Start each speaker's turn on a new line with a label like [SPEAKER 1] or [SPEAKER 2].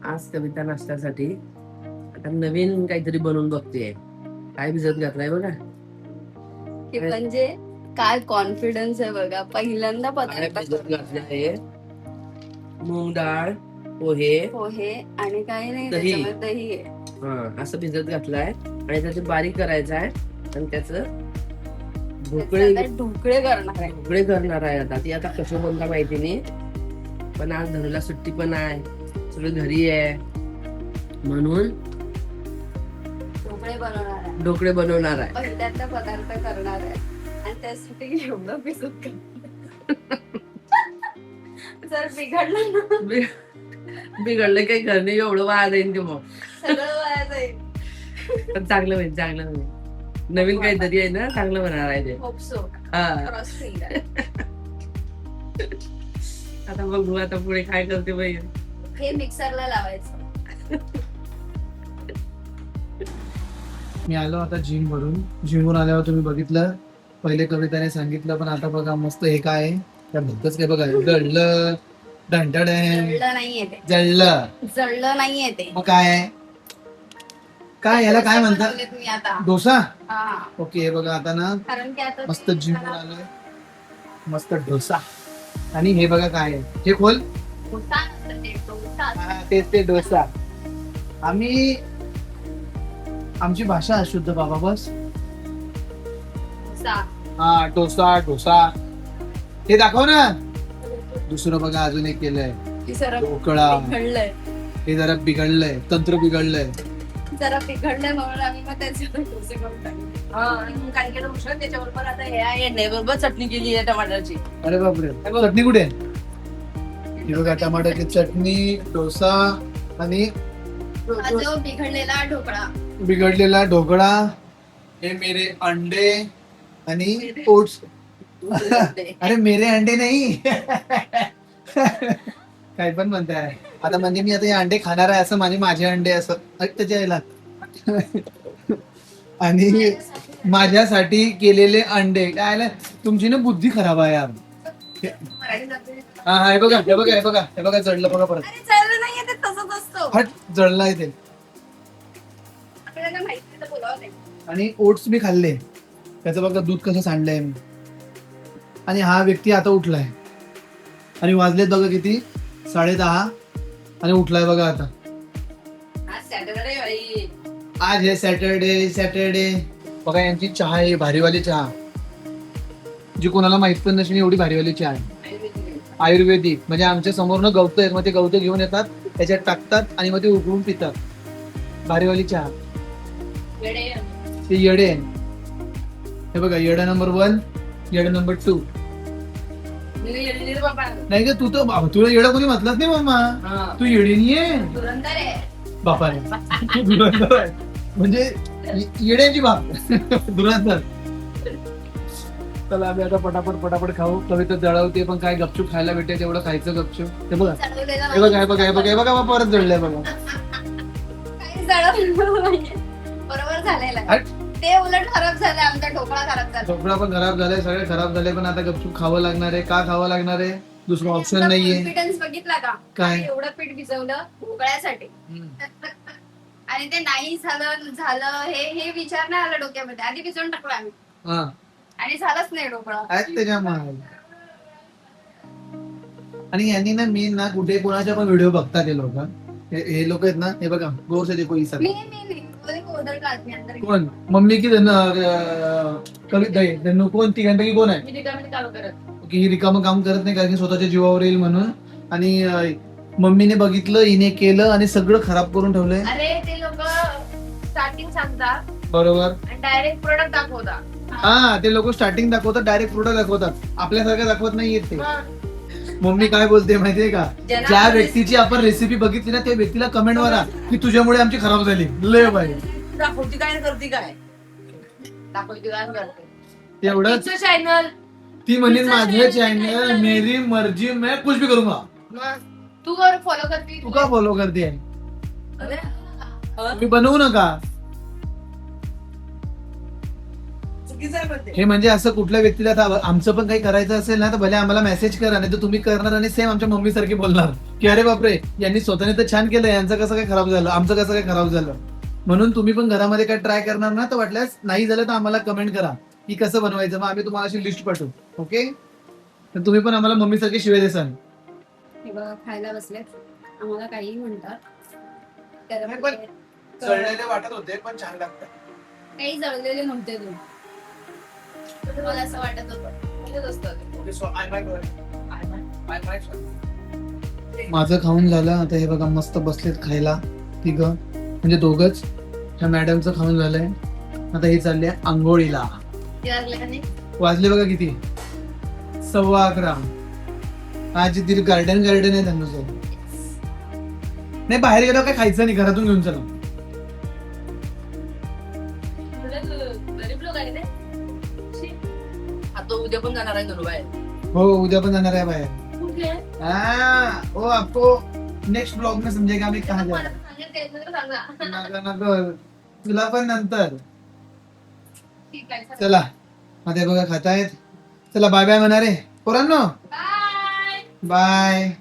[SPEAKER 1] आज कविता नाश्त्यासाठी आता नवीन काहीतरी बनवून बघते. काय भिजत घातलाय बघा.
[SPEAKER 2] की म्हणजे काय कॉन्फिडन्स आहे बघा. पहिल्यांदा
[SPEAKER 1] काय
[SPEAKER 2] पदार्थ
[SPEAKER 1] भिजत घातले आहे. मूग डाळ, पोहे,
[SPEAKER 2] पोहे आणि काही नाही
[SPEAKER 1] दही.
[SPEAKER 2] त्याच्यामध्ये दही आहे.
[SPEAKER 1] असं भिजत घातलाय आणि त्याचे बारीक करायचं आहे आणि त्याचं ढोकळे
[SPEAKER 2] त्याचे आता ढोकळे करणार आहे.
[SPEAKER 1] ढोकळे करणार आहे. आता ती आता कसं बनता माहिती नाही, पण आज धनुला सुट्टी पण आहे, सगळं घरी आहे म्हणून
[SPEAKER 2] ढोकळे बनवणार आहे.
[SPEAKER 1] ढोकळे बनवणार आहे.
[SPEAKER 2] पहिल्यांदा पदार्थ करणार आहे आणि त्यासाठी एवढं भिजत जर बिघडलं ना
[SPEAKER 1] बिघडलं काही घरने एवढं वाया जाईल ते मग.
[SPEAKER 2] सगळं वाया जाईल.
[SPEAKER 1] पण चांगलं होईल, चांगलं होईल. नवीन काहीतरी आहे ना, चांगलं होणार आहे ते.
[SPEAKER 2] Hope so.
[SPEAKER 1] हा.
[SPEAKER 2] Cross finger.
[SPEAKER 1] आता बघू आता पुढे काय करते बाई.
[SPEAKER 2] हे मिक्सरला लावायचं.
[SPEAKER 3] मी आलो आता जिम वरून. जिमवरून आल्यावर तुम्ही बघितलं, पहिले कविताने सांगितलं, पण आता बघा मस्त हे काय आहे, त्या भलतच काय बघा, जळलं ढंटड आहे,
[SPEAKER 2] जळलं नाहीये ते.
[SPEAKER 3] जळलं.
[SPEAKER 2] जळलं नाहीये ते.
[SPEAKER 3] मग काय आहे, काय याला काय म्हणतात,
[SPEAKER 2] बनवले तुम्ही आता.
[SPEAKER 3] डोसा.
[SPEAKER 2] हा.
[SPEAKER 3] ओके, हे बघा आता ना
[SPEAKER 2] कारण की आता
[SPEAKER 3] मस्त जिमवरून आलोय, मस्त डोसा. आणि हे बघा काय आहे, हे खोल.
[SPEAKER 2] डोसा नसतं ते, डोसा.
[SPEAKER 3] हा, तेच ते डोसा. आम्ही आमची भाषा अशुद्ध बाबा, बस.
[SPEAKER 2] डोसा.
[SPEAKER 3] हा, डोसा डोसा. हे दाखव ना. दुसरं बघा अजून एक केलंय,
[SPEAKER 2] हे जरा
[SPEAKER 3] ढोकळा.
[SPEAKER 2] बिघडलंय.
[SPEAKER 3] हे जरा बिघडलंय, तंत्र बिघडलंय.
[SPEAKER 2] जरा बिघडलंय म्हणून आम्ही मग त्याच्यावर डोसे करून टाकले.
[SPEAKER 1] आणि मग काय केलं उष्ण त्याच्याबरोबर आता हे आहे बरोबर चटणी केली आहे टमाटरची.
[SPEAKER 3] अरे बापरे, चटणी कुठे आहे? हे बघा, टमाटरची चटणी, डोसा आणि
[SPEAKER 2] हा जो बिघडलेला ढोकळा.
[SPEAKER 3] बिघडलेला ढोकळा. हे मेरे अंडे आणि ओट्स. अरे मेरे अंडे नाही. काय पण म्हणताय आता, म्हणजे मी आता हे अंडे खाणार आहे असं, माझे अंडे असं त्याच्या याला. आणि माझ्यासाठी केलेले अंडे. काय तुमची ना बुद्धी खराब आहे यार. हा, हे बघा हे बघा हे बघा हे बघा, जळलं बघा परत.
[SPEAKER 2] अरे जळलं नाहीये ते, तसंच असतं.
[SPEAKER 3] हट, जळलाय ते.
[SPEAKER 2] आपल्याला माहिती तर बोलावं नाही.
[SPEAKER 3] आणि ओट्स मी खाल्ले, त्याचं बघा दूध कसं सांडलंय मी. आणि हा व्यक्ती आता उठलाय आणि वाजलेत बघा किती, 10:30, आणि उठलाय बघा आता.
[SPEAKER 2] आज सॅटरडे बाई.
[SPEAKER 3] आज हे सॅटरडे. बघा यांची चहा आहे, भारीवाली चहा, जी कोणाला माहित पण नसेल एवढी भारीवाली चहा आहे. आयुर्वेदिक. म्हणजे आमच्या समोरनं गवतं आहेत, मग ते गवतं घेऊन येतात, त्याच्यात टाकतात आणि मग ते उकळून पितात. भारीवाली चहा. ते येडे आहे. हे बघा, येडा नंबर 1, येडा नंबर 2. नाही का, तू तर तुला येडा कोणी म्हटलंच नाही मामा. तू येडी नाहीये
[SPEAKER 2] धुरंधर आहे.
[SPEAKER 3] बापाने. तू धुरंधर आहे. म्हणजे येड्यांची बाप. धुरंधर. चला आम्ही आता पटापट खाऊ. कविता जळवते, पण काय गपचूप खायला भेटेल तेवढं खायचं गपचूप. हे बघा
[SPEAKER 2] चढवलेलं
[SPEAKER 3] हे बघा हे बघा हे बघा हे बघा, परत जळलंय बघा.
[SPEAKER 2] काही जळवलेलं नाहीये. बरोबर झालेलं आहे.
[SPEAKER 3] हट.
[SPEAKER 2] ते उलट खराब झालं, आमचा ढोकळा खराब झाला.
[SPEAKER 3] ढोकळा पण खराब झालाय, सगळे खराब झाले, पण आता गपचूप खावं लागणार आहे. का खावं लागणार आहे, दुसरं ऑप्शन नाहीये.
[SPEAKER 2] कॉन्फिडन्स बघितला का?
[SPEAKER 3] काय?
[SPEAKER 2] आम्ही एवढं पीठ भिजवलं ढोकळ्यासाठी आणि ते नाही झालं हे विचार नाही आला डोक्यामध्ये. आधी भिजवून टाकलं आम्ही
[SPEAKER 3] हा,
[SPEAKER 2] आणि झालंच नाही ढोकळा.
[SPEAKER 3] आहेत त्याच्यामुळे. आणि यांनी ना, मी ना कुठे कोणाच्या पण व्हिडिओ बघतात हे लोक. हे लोक आहेत ना, हे बघा, गोर से देखो इसा.
[SPEAKER 2] मी कोणी गोदर काढते अंदर.
[SPEAKER 3] कोण मम्मी की कविता कोण तिघांपैकी कोण आहे
[SPEAKER 2] मी रिकामी काम करत.
[SPEAKER 3] की ही रिकामं काम करत नाही, कारण की स्वतःच्या जीवावर येईल म्हणून. आणि मम्मीने बघितलं, हिने केलं आणि सगळं खराब करून ठेवलंय.
[SPEAKER 2] अरे ते लोक स्टार्टिंग सांगतात
[SPEAKER 3] बरोबर.
[SPEAKER 2] आणि डायरेक्ट प्रोडक्ट दाखवतात.
[SPEAKER 3] हा, ते लोक स्टार्टिंग दाखवतात, डायरेक्ट प्रोडक्ट दाखवतात. आपल्यासारखं दाखवत नाहीये ते. मम्मी काय बोलते माहितीये का, ज्या व्यक्तीची आपण रेसिपी बघितली ना, त्या व्यक्तीला कमेंट वरा की तुझ्यामुळे आमची खराब झाली. लय बाई,
[SPEAKER 1] दाखवती काय करते काय दाखवती काय करते
[SPEAKER 3] तेवढंच.
[SPEAKER 2] चॅनल
[SPEAKER 3] ती म्हणेन माझं चॅनल मेरी मर्जी, मैं कुछ भी करूंगा.
[SPEAKER 2] तू फॉलो करते.
[SPEAKER 3] तू का फॉलो करते?
[SPEAKER 1] अरे
[SPEAKER 3] तुम्ही बनवू नका.
[SPEAKER 1] चुकीचं आहे पण ते.
[SPEAKER 3] हे म्हणजे असं कुठल्या व्यक्तीला आता आमचं पण काही करायचं असेल ना तर भले आम्हाला मेसेज करा, नाही तर तुम्ही करणार आणि सेम आमच्या मम्मी सारखी बोलणार की अरे बापरे यांनी स्वतःने तर छान केलं, यांचं कसं काय खराब झालं, आमचं कसं काय खराब झालं. म्हणून तुम्ही पण घरामध्ये काय ट्राय करणार ना तर वाटल्यास नाही झालं तर आम्हाला कमेंट करा की कसं बनवायचं, मग आम्ही तुम्हाला अशी लिस्ट पाठवू. ओके, तर तुम्ही पण आम्हाला मम्मी सारखी शिवाय देसाल.
[SPEAKER 2] हे बघा खायला बसलेत, आम्हाला काही म्हणतात. गरम
[SPEAKER 3] नाही, पण
[SPEAKER 2] आहे.
[SPEAKER 3] जळलेले वाटत होते पण छान लागतात.
[SPEAKER 2] काही जळलेले नव्हते तुम्हाला असं वाटत होतं. तसंच असतं ते.
[SPEAKER 3] माझं खाऊन झालं आता. हे बघा मस्त बसलेत खायला तिघं, म्हणजे दोघच. त्या मॅडमचं खाऊन झालंय, आता हे चालले आंघोळीला.
[SPEAKER 2] ते लागलं का नाही?
[SPEAKER 3] वाजले बघा किती, 11:15. आज तिथे गार्डन आहे त्यांचं. नाही बाहेर गेलो काय खायचं नाही, घरातून घेऊन चला.
[SPEAKER 2] गरीब लोक आहे ते.
[SPEAKER 1] आता उद्या पण जाणार आहे धनुबाई.
[SPEAKER 3] हो उद्या पण जाणार आहे बाहेर.
[SPEAKER 2] कुठे?
[SPEAKER 3] वो आपको नेक्स्ट ब्लॉग में समजेगा मी कहाँ जा
[SPEAKER 2] मला
[SPEAKER 3] रहा
[SPEAKER 2] सांगितलं तर सांगा.
[SPEAKER 3] हूं. नको तुला पण नंतर.
[SPEAKER 2] ठीक आहे चला.
[SPEAKER 3] चला आता हे बघा खातायत. चला बाय बाय म्हणा रे पोरांनो.
[SPEAKER 2] बाय.
[SPEAKER 3] बाय.